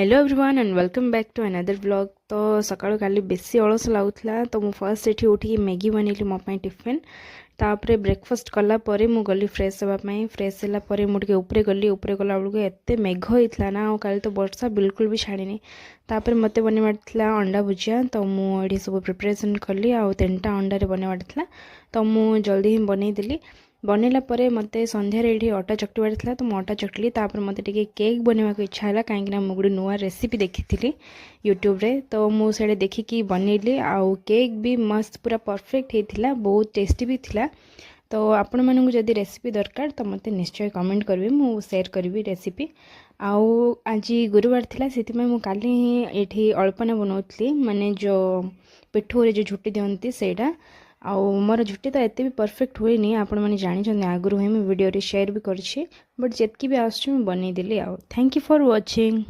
Hello everyone and welcome back to another blog. तो सकाळु काली बेसी अलस लागुला तो मु फर्स्ट एठी उठी मैगी बनैली मो पई टिफिन। तापरे ब्रेकफास्ट कला परे मु गली फ्रेश होबा पई। फ्रेश होला परे मु टिके ऊपरे गला बेलू एते मेघ होइतला ना काली तो वर्षा बिल्कुल भी छाड़ीनी। तापरे मते बनवारथिला अंडा भुजिया तो मु एठी सब प्रिपरेशन कली आ 3टा अंडा रे बनवारथिला तो मु जल्दी ही बनै देली। बनैला परे मते संध्या रे एठी अटा चकटीवार थिला तो मु अटा चकली। तापर मते टिके केक बनवा को इच्छा हला काहेकि ना मु गुडी नुवा रेसिपी देखिथिली यूट्यूब रे तो मु सेडे देखिकी बनैली आउ केक भी मस्त पूरा परफेक्ट हेथिला बहुत टेस्टी भी थिला। तो आपण मानू जदि रेसिपी दरकार तो मते निश्चय कमेंट करबे मु शेयर करबी रेसिपी। आउ आज गुरुवार थिला सेति में मु काली एठी अल्पना बनौतली माने जो पिठू रे जो झुटी दियंती सेडा। आउ मोर झुटी तो एते भी परफेक्ट हुए नहीं आपण माने जानि छन आगुरु हे मैं वीडियो रे शेयर भी करछि बट जेतकी भी आछी मैं बनै देली। आउ थैंक यू फॉर वाचिंग।